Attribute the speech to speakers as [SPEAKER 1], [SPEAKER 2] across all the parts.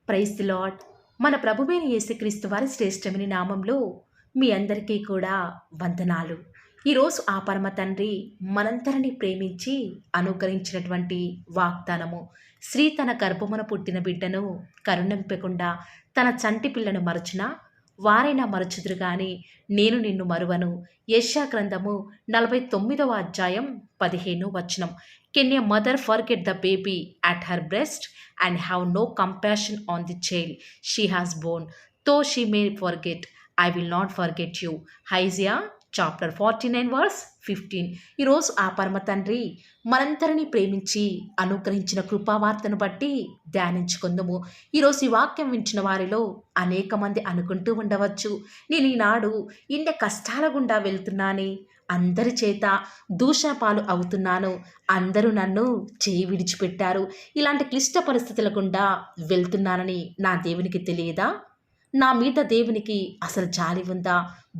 [SPEAKER 1] Praise the lord. మన ప్రభువైన యేసుక్రీస్తు వారి శ్రేష్టమైన నామంలో మీ అందరికీ కూడా వందనాలు. ఈరోజు ఆ పరమ తండ్రి మనందరినీ ప్రేమించి అనుగ్రహించినటువంటి వాగ్దానము. స్త్రీ తన గర్భమున పుట్టిన బిడ్డను కరుణింపకుండా తన చంటి పిల్లను మరచునా వారైనా మరచుదురు గాని నేను నిన్ను మరువను. యెషయా గ్రంథము 49వ అధ్యాయం 15వ వచనం. Can a mother forget the baby at her breast and have no compassion on the child she has born? Though she may forget, I will not forget you. Isaiah chapter 49 verse 15. ఈరోజు ఆ పరమ తండ్రి మనందరినీ ప్రేమించి అనుగ్రహించిన కృపావార్తను బట్టి ధ్యానించుకుందాము. ఈరోజు ఈ వాక్యం వించిన వారిలో అనేక మంది అనుకుంటూ ఉండవచ్చు, నేను ఈనాడు ఇన్ని కష్టాల గుండా వెళ్తున్నానే, అందరి చేత దూషణపాలు అవుతున్నాను, అందరూ నన్ను చేయి విడిచిపెట్టారు, ఇలాంటి క్లిష్ట పరిస్థితుల గుండా వెళ్తున్నానని నా దేవునికి తెలియదా? నా మీద దేవునికి అసలు జాలి ఉందా?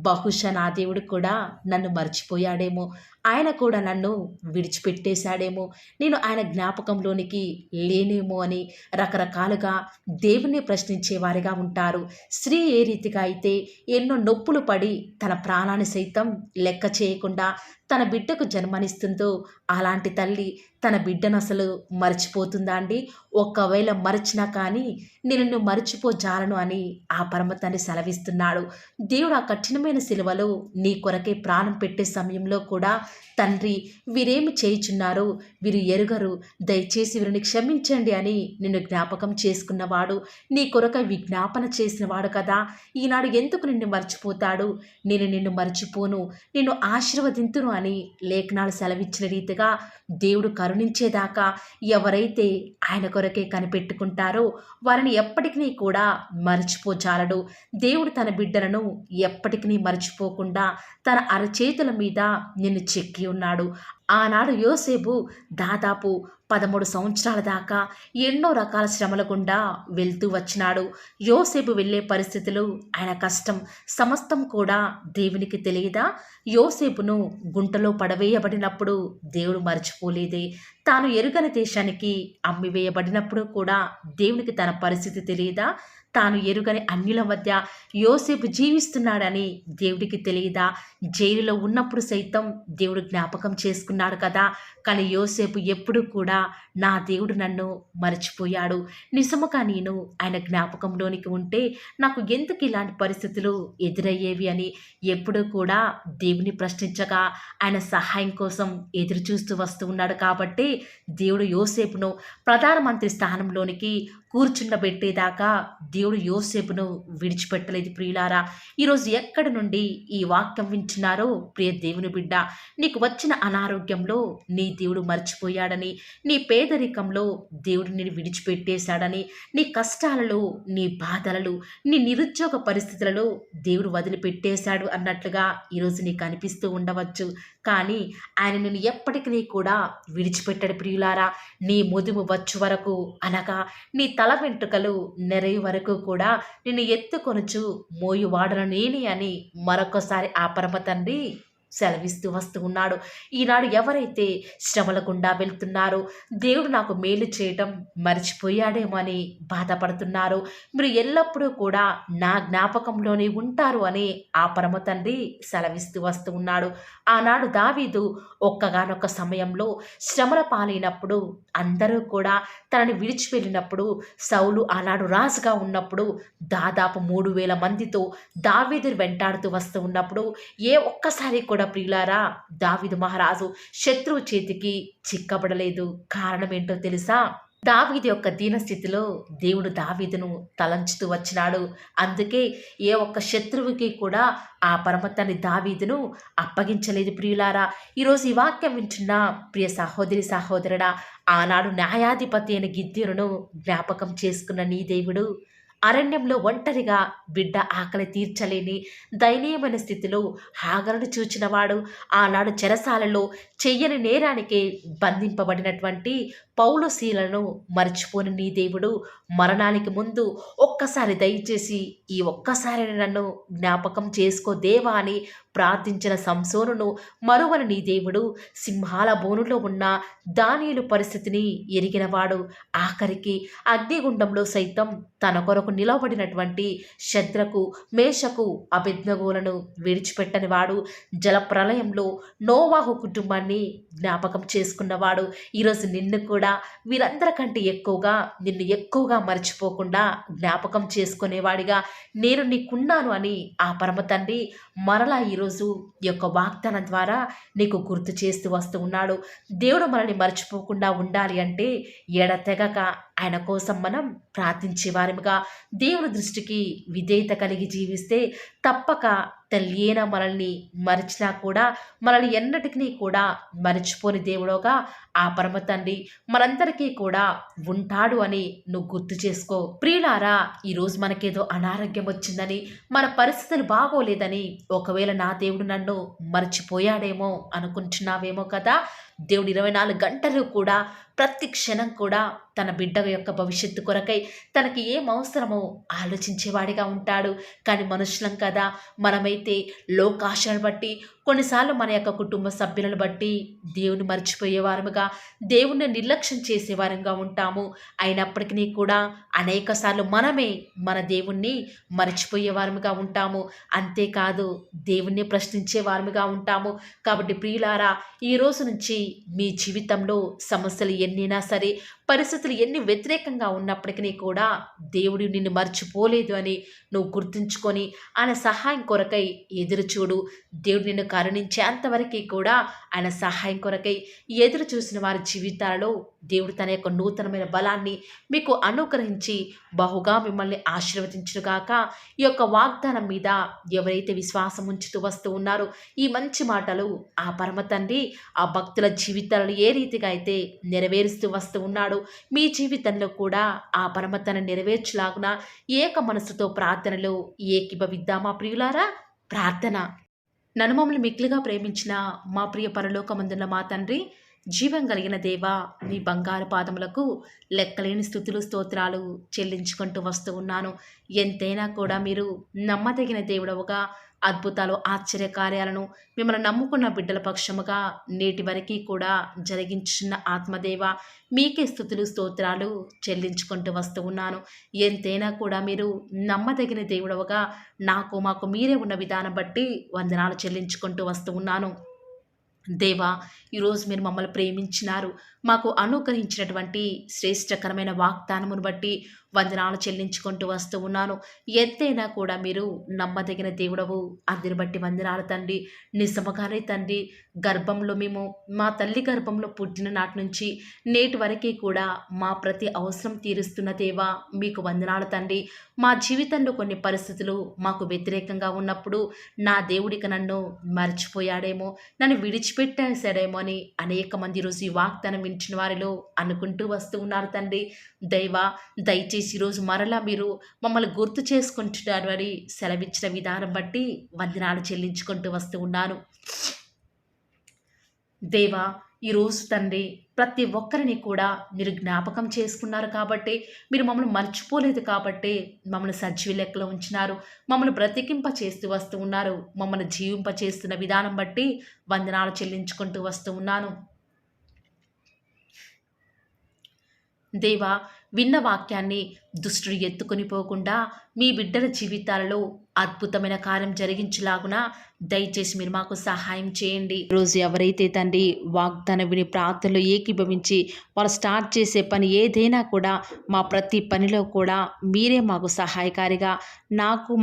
[SPEAKER 1] బహుశా నా దేవుడు కూడా నన్ను మర్చిపోయాడేమో, ఆయన కూడా నన్ను విడిచిపెట్టేశాడేమో, నేను ఆయన జ్ఞాపకంలోనికి లేనేమో అని రకరకాలుగా దేవుణ్ణి ప్రశ్నించే వారిగా ఉంటారు. స్త్రీ ఏ రీతిగా అయితే ఎన్నో నొప్పులు పడి తన ప్రాణాన్ని సైతం లెక్క చేయకుండా తన బిడ్డకు జన్మనిస్తుందో, అలాంటి తల్లి తన బిడ్డను అసలు మర్చిపోతుందా అండి? ఒకవేళ మరచినా కానీ నిన్ను మర్చిపోజాలను అని ఆ పరమ తండ్రి సెలవిస్తున్నాడు. దేవుడు ఆ కఠినమైన సిలువలో నీ కొరకే ప్రాణం పెట్టే సమయంలో కూడా, తండ్రి వీరేమి చేయుచున్నారో వీరు ఎరుగరు, దయచేసి వీరిని క్షమించండి అని నిన్ను జ్ఞాపకం చేసుకున్నవాడు, నీ కొరకై విజ్ఞాపన చేసినవాడు కదా. ఈనాడు ఎందుకు నిన్ను మర్చిపోతాడు? నేను నిన్ను మర్చిపోను, నిన్ను ఆశీర్వదింతును అని లేఖనాలు సెలవిచ్చిన రీతిగా దేవుడు కరుణించేదాకా ఎవరైతే ఆయన కొరకే కనిపెట్టుకుంటారో వారిని ఎప్పటికీ కూడా మర్చిపోజాలడు. దేవుడు తన బిడ్డలను ఎప్పటికీ మర్చిపోకుండా తన అరచేతుల మీద నిన్ను చెక్కి ఉన్నాడు. ఆనాడు యోసేపు దాదాపు 13 సంవత్సరాల దాకా ఎన్నో రకాల శ్రమల గుండా వెళ్తూ వచ్చినాడు. యోసేపు వెళ్ళే పరిస్థితులు, ఆయన కష్టం సమస్తం కూడా దేవునికి తెలియదా? యోసేపును గుంటలో పడవేయబడినప్పుడు దేవుడు మర్చిపోలేదే. తాను ఎరుగని దేశానికి అమ్మివేయబడినప్పుడు కూడా దేవునికి తన పరిస్థితి తెలియదా? తాను ఎరుగని అన్యుల మధ్య యోసేపు జీవిస్తున్నాడని దేవుడికి తెలియదా? జైలులో ఉన్నప్పుడు సైతం దేవుడు జ్ఞాపకం చేసుకున్నాడు కదా. కానీ యోసేపు ఎప్పుడు కూడా నా దేవుడు నన్ను మర్చిపోయాడు, నిజముగా నేను ఆయన జ్ఞాపకంలోనికి ఉంటే నాకు ఎందుకు ఇలాంటి పరిస్థితులు ఎదురయ్యేవి అని ఎప్పుడూ కూడా దేవుని ప్రశ్నించగా ఆయన సహాయం కోసం ఎదురు చూస్తూ వస్తూ ఉన్నాడు. కాబట్టి దేవుడు యోసేపును ప్రధానమంత్రి స్థానంలోనికి కూర్చుండబెట్టేదాకా దేవుడు యోసేపును విడిచిపెట్టలేదు. ప్రియులారా, ఈరోజు ఎక్కడి నుండి ఈ వాక్యం వింటున్నారో ప్రియ దేవుని బిడ్డ, నీకు వచ్చిన అనారోగ్యంలో నీ దేవుడు మర్చిపోయాడని, నీ పేదరికంలో దేవుడు నిన్ను విడిచిపెట్టేశాడని, నీ కష్టాలలో, నీ బాధలలో, నీ నిరుద్యోగ పరిస్థితులలో దేవుడు వదిలిపెట్టేశాడు అన్నట్లుగా ఈరోజు నీకు అనిపిస్తూ ఉండవచ్చు. కానీ ఆయన నిన్ను ఎప్పటికీ కూడా విడిచిపెట్టాడు. ప్రియులారా, నీ ముదుము వచ్చు వరకు, అనగా నీ తల వెంట్రుకలు నెరయి వరకు కూడా నిన్ను ఎత్తుకొనుచు మోయువాడను నేనే అని మరొకసారి ఆ పరమ తండ్రి సెలవిస్తూ వస్తూ ఉన్నాడు. ఈనాడు ఎవరైతే శ్రమల గుండా వెళ్తున్నారో, దేవుడు నాకు మేలు చేయటం మర్చిపోయాడేమో అని బాధపడుతున్నారు, మీరు ఎల్లప్పుడూ కూడా నా జ్ఞాపకంలోనే ఉంటారు అని ఆ పరమ తండ్రి సెలవిస్తూ వస్తూ ఉన్నాడు. ఆనాడు దావీదు ఒక్కగానొక్క సమయంలో శ్రమల పాలైనప్పుడు, అందరూ కూడా తనని విడిచి వెళ్ళినప్పుడు, సౌలు ఆనాడు రాజుగా ఉన్నప్పుడు దాదాపు 3000 మందితో దావీదు వెంటాడుతూ వస్తూ ఉన్నప్పుడు ఏ ఒక్కసారి కూడా ప్రియులారా దావీదు మహారాజు శత్రువు చేతికి చిక్కబడలేదు. కారణం ఏంటో తెలుసా? దావీదు యొక్క దీనస్థితిలో దేవుడు దావీదును తలంచుతూ వచ్చినాడు. అందుకే ఏ ఒక్క శత్రువుకి కూడా ఆ పరమతాన్ని దావీదును అప్పగించలేదు. ప్రియులారా, ఈరోజు ఈ వాక్యం వింటున్న ప్రియ సహోదరి సహోదరుడా, ఆనాడు న్యాయాధిపతి అయిన గిద్యోనును జ్ఞాపకం చేసుకున్న నీ దేవుడు అరణ్యంలో ఒంటరిగా బిడ్డ ఆకలి తీర్చలేని దయనీయమైన స్థితిలో హాగరును చూచినవాడు, ఆనాడు చెరసాలలో చెయ్యని నేరానికి బంధింపబడినటువంటి పౌలు శీలను మర్చిపోని నీ దేవుడు మరణానికి ముందు ఒక్కసారి దయచేసి ఈ ఒక్కసారి నన్ను జ్ఞాపకం చేసుకో దేవా అని ప్రార్థించిన సంసోనును మరువని నీ దేవుడు సింహాల బోనులో ఉన్న దానియేలు పరిస్థితిని ఎరిగినవాడు. ఆఖరికి అగ్నిగుండంలో సైతం తన కొరకు నిలబడినటువంటి శద్రకు, మేషకు, అబేద్నెగోలను విడిచిపెట్టని వాడు. జలప్రలయంలో నోవాహు కుటుంబాన్ని జ్ఞాపకం చేసుకున్నవాడు. ఈరోజు నిన్ను కూడా వీరందరికంటే నిన్ను ఎక్కువగా మర్చిపోకుండా జ్ఞాపకం చేసుకునేవాడిగా నేను నీకున్నాను అని ఆ పరమ తండ్రి మరలా ఈరోజు ఈ యొక్క వాగ్దానం ద్వారా నీకు గుర్తు చేస్తూ వస్తూ ఉన్నాడు. దేవుడు మనల్ని మర్చిపోకుండా ఉండాలి అంటే ఎడతెగక ఆయన కోసం మనం ప్రార్థించే వారిగా దేవుని దృష్టికి విధేయత కలిగి జీవిస్తే తప్పక తల్లియేనా మనల్ని మరిచినా కూడా మనల్ని ఎన్నటికీ కూడా మరిచిపోని దేవుడుగా ఆ పరమ తండ్రి మనందరికీ కూడా ఉంటాడు అని నువ్వు గుర్తు చేసుకో. ప్రియులారా, ఈరోజు మనకేదో అనారోగ్యం వచ్చిందని, మన పరిస్థితులు బాగోలేదని, ఒకవేళ నా దేవుడు నన్ను మర్చిపోయాడేమో అనుకుంటున్నావేమో కదా. దేవుడు 24 గంటలు కూడా ప్రతి క్షణం కూడా తన బిడ్డ యొక్క భవిష్యత్తు కొరకై తనకి ఏం అవసరమో ఆలోచించేవాడిగా ఉంటాడు. కానీ మనుషులం కదా, మనమైతే లోకాశలను బట్టి, కొన్నిసార్లు మన యొక్క కుటుంబ సభ్యులను బట్టి దేవుని మర్చిపోయేవారముగా, దేవుణ్ణి నిర్లక్ష్యం చేసేవారంగా ఉంటాము. అయినప్పటికీ కూడా అనేక సార్లు మనమే మన దేవుణ్ణి మర్చిపోయేవారముగా ఉంటాము. అంతేకాదు దేవుణ్ణి ప్రశ్నించేవారముగా ఉంటాము. కాబట్టి ప్రియులారా, ఈ రోజు నుంచి మీ జీవితంలో సమస్యలు ఎన్నైనా సరే, పరిస్థితులు ఎన్ని వ్యతిరేకంగా ఉన్నప్పటికీ కూడా దేవుడు నిన్ను మర్చిపోలేదు అని నువ్వు గుర్తుంచుకొని ఆయన సహాయం కొరకై ఎదురు చూడు. దేవుడు నిన్ను కరుణించేంతవరకు కూడా ఆయన సహాయం కొరకై ఎదురు చూసిన వారి జీవితాలలో దేవుడు తన యొక్క నూతనమైన బలాన్ని మీకు అనుగ్రహించి బహుగా మిమ్మల్ని ఆశీర్వదించుగాక. ఈ యొక్క వాగ్దానం మీద ఎవరైతే విశ్వాసం ఉంచుతూ వస్తూ ఉన్నారో ఈ మంచి మాటలు ఆ పరమ తండ్రి ఆ భక్తుల జీవితాలను ఏ రీతిగా అయితే నెరవేరుస్తూ వస్తూ ఉన్నాడో మీ జీవితంలో కూడా ఆ పరమతను నెరవేర్చులాగున ఏక మనసుతో ప్రార్థనలో ఏకీభవిద్దామా ప్రియులారా. ప్రార్థన. నన్ను మమ్మల్ని మిక్కిలిగా ప్రేమించిన మా ప్రియ పరలోకమందున్న మా తండ్రి, జీవం కలిగిన దేవా, మీ బంగారు పాదములకు లెక్కలేని స్తుతులు స్తోత్రాలు చెల్లించుకుంటూ వస్తూ ఉన్నాను. ఎంతైనా కూడా మీరు నమ్మదగిన దేవుడవుగా అద్భుతాలు, ఆశ్చర్యకార్యాలను మిమ్మల్ని నమ్ముకున్న బిడ్డల పక్షముగా నేటి వరకు కూడా జరిగించిన ఆత్మదేవ, మీకే స్తుతులు స్తోత్రాలు చెల్లించుకుంటూ వస్తూ ఉన్నాను. ఎంతైనా కూడా మీరు నమ్మదగిన దేవుడవుగా మాకు మీరే ఉన్న విధానం బట్టి వందనాలు చెల్లించుకుంటూ వస్తూ ఉన్నాను. దేవా, ఈరోజు మీరు మమ్మల్ని ప్రేమించినారు, మాకు అనుగ్రహించినటువంటి శ్రేష్టకరమైన వాగ్దానమును బట్టి వందనాలు చెల్లించుకుంటూ వస్తూ ఉన్నాను. ఎంతైనా కూడా మీరు నమ్మదగిన దేవుడవు, అందుని బట్టి వందనాలు తండ్రి. నిజముగానే తండ్రి, గర్భంలో మేము మా తల్లి గర్భంలో పుట్టిన నాటి నుంచి నేటి వరకు కూడా మా ప్రతి అవసరం తీరుస్తున్న దేవా, మీకు వందనాలు తండ్రి. మా జీవితంలో కొన్ని పరిస్థితులు మాకు వ్యతిరేకంగా ఉన్నప్పుడు నా దేవుడికి నన్ను మర్చిపోయాడేమో, నన్ను విడిచిపెట్టేశాడేమో అని అనేక మంది ఈరోజు ఈ వాగ్దానం వించిన వారిలో అనుకుంటూ వస్తూ ఉన్నారు తండ్రి. దయచేసి ఈరోజు మరలా మీరు మమ్మల్ని గుర్తు చేసుకుంటున్నారు అని సెలవిచ్చిన విధానం బట్టి వందనాలు చెల్లించుకుంటూ వస్తూ ఉన్నాను. దేవా, ఈరోజు తండ్రి ప్రతి ఒక్కరిని కూడా మీరు జ్ఞాపకం చేసుకున్నారు కాబట్టి, మీరు మమ్మల్ని మర్చిపోలేదు కాబట్టి మమ్మల్ని సజీవ లెక్కలో ఉంచినారు, మమ్మల్ని బ్రతికింప చేస్తూ వస్తూ ఉన్నారు, మమ్మల్ని జీవింప చేస్తున్న విధానం బట్టి వందనాలు చెల్లించుకుంటూ వస్తూ ఉన్నాను. దేవా, విన్న వాక్యాన్ని దుష్టుడు ఎత్తుకొని పోకుండా మీ బిడ్డల జీవితాలలో అద్భుతమైన కార్యం జరిగించులాగున దయచేసి మీరు మాకు సహాయం చేయండి. రోజు ఎవరైతే తండ్రి వాగ్దానం విని ప్రార్థనలో ఏకీభవించి వాళ్ళు స్టార్ట్ చేసే పని ఏదైనా కూడా మా ప్రతి పనిలో కూడా మీరే మాకు సహాయకారిగా,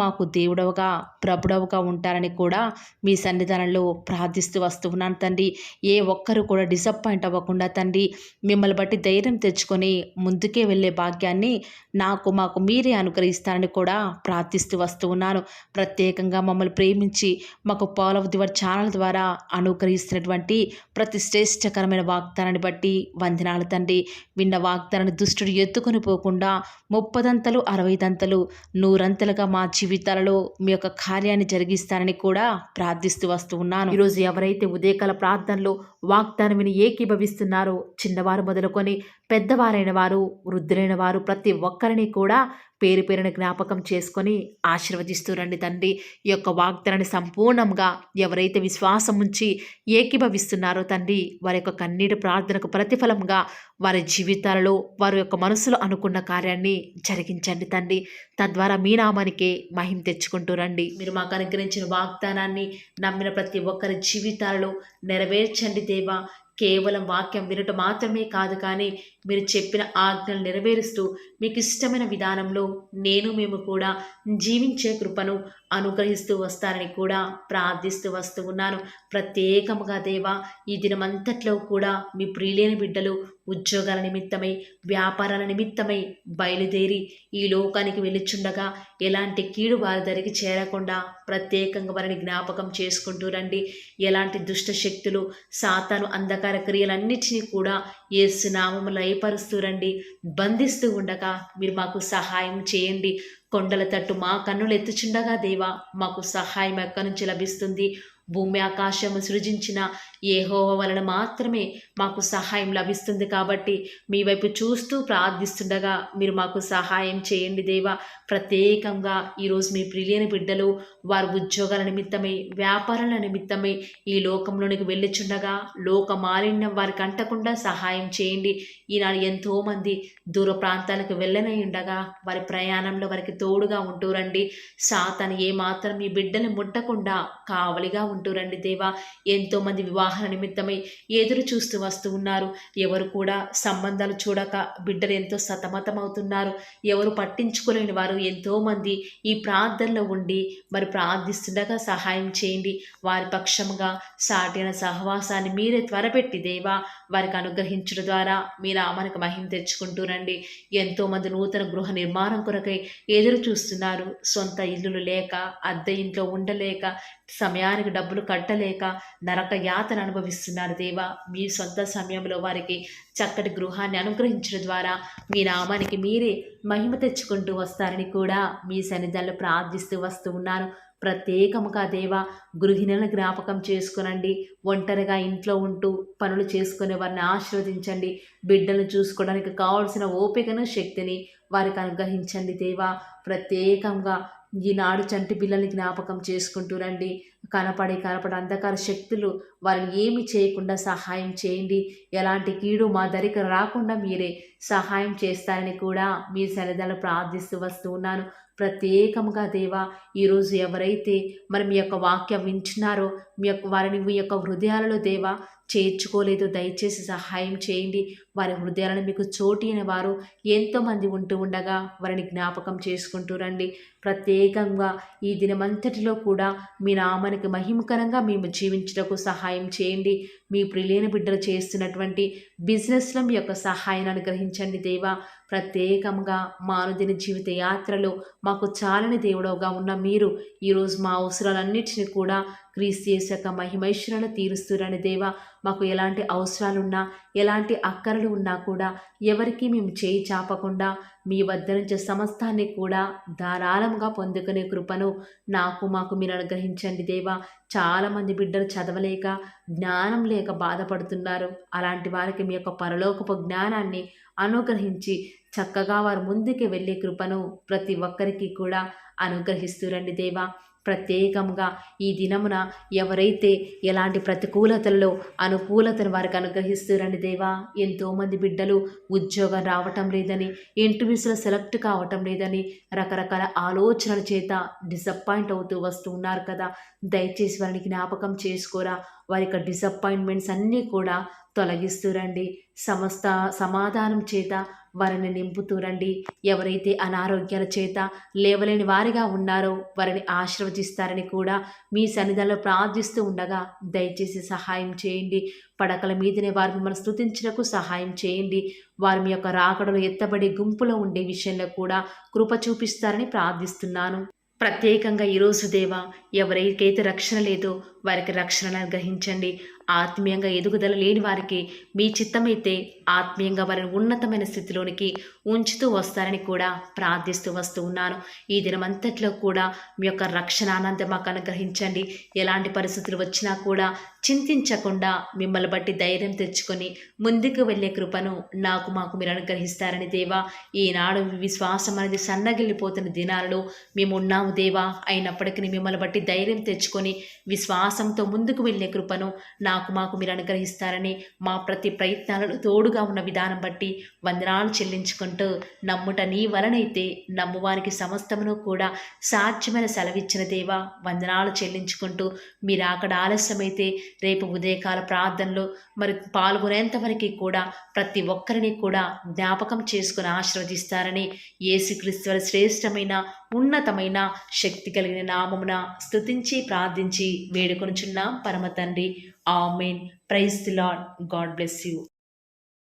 [SPEAKER 1] మాకు దేవుడవుగా, ప్రభుడవుగా ఉంటారని కూడా మీ సన్నిధానంలో ప్రార్థిస్తూ వస్తూ ఉన్నాను తండ్రి. ఏ ఒక్కరు కూడా డిసప్పాయింట్ అవ్వకుండా తండ్రి మిమ్మల్ని బట్టి ధైర్యం తెచ్చుకొని ముందుకే వెళ్ళే భాగ్యాన్ని మాకు మీరే అనుగ్రహిస్తారని కూడా ప్రార్థిస్తూ వస్తూ ఉన్నాను. ప్రత్యేకంగా మమ్మల్ని ప్రేమించి మాకు Paul of the word channel ద్వారా అనుగ్రహిస్తున్నటువంటి ప్రతి శ్రేష్టకరమైన వాగ్దానాన్ని బట్టి వందనాలు తండ్రి. విన్న వాగ్దానాన్ని దుష్టుడు ఎత్తుకొని పోకుండా 30 60 100 మా జీవితాలలో మీ యొక్క కార్యాన్ని జరిగిస్తారని కూడా ప్రార్థిస్తూ వస్తూ ఉన్నాను. ఈరోజు ఎవరైతే ఉదయకాల ప్రార్థనలో వాగ్దానం విని ఏకీభవిస్తున్నారో, చిన్నవారు మొదలుకొని పెద్దవారైన వారు, వృద్ధులైన వారు, ప్రతి ఒక్కరిని కూడా పేరు పేరున జ్ఞాపకం చేసుకొని ఆశీర్వదిస్తూ రండి తండ్రి. ఈ యొక్క వాగ్దానాన్ని సంపూర్ణంగా ఎవరైతే విశ్వాసం ఉంచి ఏకీభవిస్తున్నారో తండ్రి, వారి యొక్క కన్నీటి ప్రార్థనకు ప్రతిఫలంగా వారి జీవితాలలో వారి యొక్క మనసులో అనుకున్న కార్యాన్ని జరిగించండి తండ్రి. తద్వారా మీ నామానికే మహిమ తెచ్చుకుంటూ రండి. మీరు మాకు అనుగ్రహించిన వాగ్దానాన్ని నమ్మిన ప్రతి ఒక్కరి జీవితాలలో నెరవేర్చండి దేవా. కేవలం వాక్యం వినటం మాత్రమే కాదు, కానీ మీరు చెప్పిన ఆజ్ఞలు నెరవేరుస్తూ మీకు ఇష్టమైన విధానంలో మేము కూడా జీవించే కృపను అనుగ్రహిస్తూ వస్తారని కూడా ప్రార్థిస్తూ వస్తూ ఉన్నాను. ప్రత్యేకముగా దేవా, ఈ దినమంతట్లో కూడా మీ ప్రియులైన బిడ్డలు ఉద్యోగాల నిమిత్తమై, వ్యాపారాల నిమిత్తమై బయలుదేరి ఈ లోకానికి వెళ్ళిచుండగా ఎలాంటి కీడు వారి దరికి చేరకుండా ప్రత్యేకంగా వారిని జ్ఞాపకం చేసుకుంటూ రండి. ఎలాంటి దుష్ట శక్తులు, సాతాను అంధకార క్రియలన్నిటినీ కూడా యేసు నామములో లయపరుస్తూ రండి. బంధిస్తూ ఉండగా మీరు మాకు సహాయం చేయండి. కొండల తట్టు మా కన్నులు ఎత్తుచుండగా దేవా, మాకు సహాయం ఎక్కడి నుంచి లభిస్తుంది? భూమి ఆకాశము సృజించిన యెహోవా వలన మాత్రమే మాకు సహాయం లభిస్తుంది. కాబట్టి మీ వైపు చూస్తూ ప్రార్థిస్తుండగా మీరు మాకు సహాయం చేయండి దేవా. ప్రత్యేకంగా ఈరోజు మీ ప్రియులైన బిడ్డలు వారి ఉద్యోగాల నిమిత్తమై, వ్యాపారాల నిమిత్తమై ఈ లోకంలోనికి వెళ్ళుచుండగా లోక మాలిన్యం వారికి అంటకుండా సహాయం చేయండి. ఈనాడు ఎంతోమంది దూర ప్రాంతాలకు వెళ్ళనై ఉండగా వారి ప్రయాణంలో వారికి తోడుగా ఉంటూ రండి. సాతాను ఏమాత్రం మీ బిడ్డలు ముట్టకుండా కావలిగా ఉంటూ రండి దేవా. ఎంతోమంది వివాహాల నిమిత్తమై ఎదురు చూస్తూ వస్తూ ఉన్నారు. ఎవరు కూడా సంబంధాలు చూడక బిడ్డలు ఎంతో సతమతమవుతున్నారు. ఎవరు పట్టించుకోలేని వారు ఎంతోమంది ఈ ప్రార్థనలో ఉండి మరి ప్రార్థిస్తుండగా సహాయం చేయండి. వారి పక్షముగా సాటిన సహవాసాన్ని మీరే త్వరపెట్టి దేవా వారికి అనుగ్రహించడం ద్వారా మీ నామానికి మహిమ తెచ్చుకుంటూ రండి. ఎంతోమంది నూతన గృహ నిర్మాణం కొరకై ఎదురు చూస్తున్నారు. సొంత ఇల్లులు లేక, అద్దె ఇంట్లో ఉండలేక, సమయానికి డబ్బులు కట్టలేక నరక యాతన అనుభవిస్తున్నారు దేవా. మీ సొంత సమయంలో వారికి చక్కటి గృహాన్ని అనుగ్రహించడం ద్వారా మీ నామానికి మీరే మహిమ తెచ్చుకుంటూ వస్తారని కూడా మీ సన్నిధానంలో ప్రార్థిస్తూ వస్తూ ఉన్నాను. ప్రత్యేకముగా దేవా, గృహిణులను జ్ఞాపకం చేసుకునండి. ఒంటరిగా ఇంట్లో ఉంటూ పనులు చేసుకునే వారిని ఆశీర్వదించండి. బిడ్డలను చూసుకోవడానికి కావాల్సిన ఓపికను, శక్తిని వారికి అనుగ్రహించండి దేవా. ప్రత్యేకంగా ఈనాడు చంటి పిల్లల్ని జ్ఞాపకం చేసుకుంటూ రండి. కనపడి అంధకార శక్తులు వారిని ఏమి చేయకుండా సహాయం చేయండి. ఎలాంటి కీడు మా దరికి రాకుండా మీరే సహాయం చేస్తారని కూడా మీ సన్నిధిలో ప్రార్థిస్తూ వస్తూ ఉన్నాను. ప్రత్యేకముగా దేవా, ఈరోజు ఎవరైతే మరి మీ యొక్క వాక్యం వింటున్నారో వారిని మీ యొక్క హృదయాలలో దేవా చేర్చుకోలేదు, దయచేసి సహాయం చేయండి. వారి హృదయాలను మీకు చోటి అయిన వారు ఎంతోమంది ఉంటూ ఉండగా వారిని జ్ఞాపకం చేసుకుంటూ రండి. ప్రత్యేకంగా ఈ దినమంతటిలో కూడా మీ నామానికి మహిమకరంగా మేము జీవించడానికి సహాయం చేయండి. మీ ప్రియులైన బిడ్డలు చేస్తున్నటువంటి బిజినెస్లో మీ యొక్క సహాయాన్ని అనుగ్రహించండి దేవా. ప్రత్యేకంగా మా అనుదిన జీవిత యాత్రలో మాకు చాలని దేవుడవుగా ఉన్న మీరు ఈరోజు మా అవసరాలన్నిటిని కూడా క్రీస్తు యేసు యొక్క మహిమైశ్వరను తీరుస్తురని దేవా. మాకు ఎలాంటి అవసరాలున్నా, ఎలాంటి అక్కరలు ఉన్నా కూడా ఎవరికి మేము చేయి చాపకుండా మీ వద్ద నుంచి సమస్తాన్ని కూడా ధారాళంగా పొందుకునే కృపను మాకు మీరు అనుగ్రహించండి దేవా. చాలామంది బిడ్డలు చదవలేక, జ్ఞానం లేక బాధపడుతున్నారు. అలాంటి వారికి మీ యొక్క పరలోకపు జ్ఞానాన్ని అనుగ్రహించి చక్కగా వారు ముందుకు వెళ్ళే కృపను ప్రతి ఒక్కరికి కూడా అనుగ్రహిస్తూ రండి దేవా. ప్రత్యేకంగా ఈ దినమున ఎవరైతే ఎలాంటి ప్రతికూలతల్లో అనుకూలతను వారికి అనుగ్రహిస్తూ రండి దేవా. ఎంతోమంది బిడ్డలు ఉద్యోగం రావటం లేదని, ఇంటర్వ్యూస్లో సెలెక్ట్ కావటం లేదని రకరకాల ఆలోచనల చేత డిసప్పాయింట్ అవుతూ వస్తూ ఉన్నారు కదా. దయచేసి వారిని జ్ఞాపకం చేసుకోరా. వారి యొక్క డిసప్పాయింట్మెంట్స్ అన్నీ కూడా తొలగిస్తూ రండి. సమస్త సమాధానం చేత వారిని నింపుతూ రండి. ఎవరైతే అనారోగ్యాల చేత లేవలేని వారిగా ఉన్నారో వారిని ఆశీర్వదిస్తారని కూడా మీ సన్నిధిలో ప్రార్థిస్తూ ఉండగా దయచేసి సహాయం చేయండి. పడకల మీదనే వారు మిమ్మల్ని స్తుతించుటకు సహాయం చేయండి. వారు మీ యొక్క రాకడలో ఎత్తబడి గుంపులో ఉండే విషయంలో కూడా కృప చూపిస్తారని ప్రార్థిస్తున్నాను. ప్రత్యేకంగా ఈరోజు దేవా, ఎవరికైతే రక్షణ లేదో వారికి రక్షణను అనుగ్రహించండి. ఆత్మీయంగా ఎదుగుదల లేని వారికి మీ చిత్తమైతే ఆత్మీయంగా వారిని ఉన్నతమైన స్థితిలోనికి ఉంచుతూ వస్తారని కూడా ప్రార్థిస్తూ వస్తూ ఉన్నాను. ఈ దినమంతట్లో కూడా మీ యొక్క రక్షణ ఆనందం మాకు అనుగ్రహించండి. ఎలాంటి పరిస్థితులు వచ్చినా కూడా చింతించకుండా మిమ్మల్ని బట్టి ధైర్యం తెచ్చుకొని ముందుకు వెళ్ళే కృపను మాకు మీరు అనుగ్రహిస్తారని దేవా, ఈనాడు విశ్వాసం అనేది సన్నగిల్లిపోతున్న దినాలలో మేము ఉన్నాము దేవా. అయినప్పటికీ మిమ్మల్ని బట్టి ధైర్యం తెచ్చుకొని విశ్వాసంతో ముందుకు వెళ్ళే కృపను మాకు మీరు అనుగ్రహిస్తారని మా ప్రతి ప్రయత్నాలను తోడుగా ఉన్న విధానం బట్టి వందనాలు చెల్లించుకుంటూ, నమ్ముట నీ వలనైతే నమ్మువారికి సమస్తమును కూడా సాధ్యమైన సెలవిచ్చిన దేవా వందనాలు చెల్లించుకుంటూ, మీరు అక్కడ ఆలస్యమైతే రేపు ఉదయకాల ప్రార్థనలో మరి పాల్గొనేంతవరకు కూడా ప్రతి ఒక్కరిని కూడా జ్ఞాపకం చేసుకుని ఆశీర్వదిస్తారని యేసుక్రీస్తు శ్రేష్టమైన ఉన్నతమైన శక్తి కలిగిన నామమున స్తుతించి ప్రార్థించి వేడుకొనుచున్నాం పరమ తండ్రి. ఆమేన్. Praise the Lord. God bless you.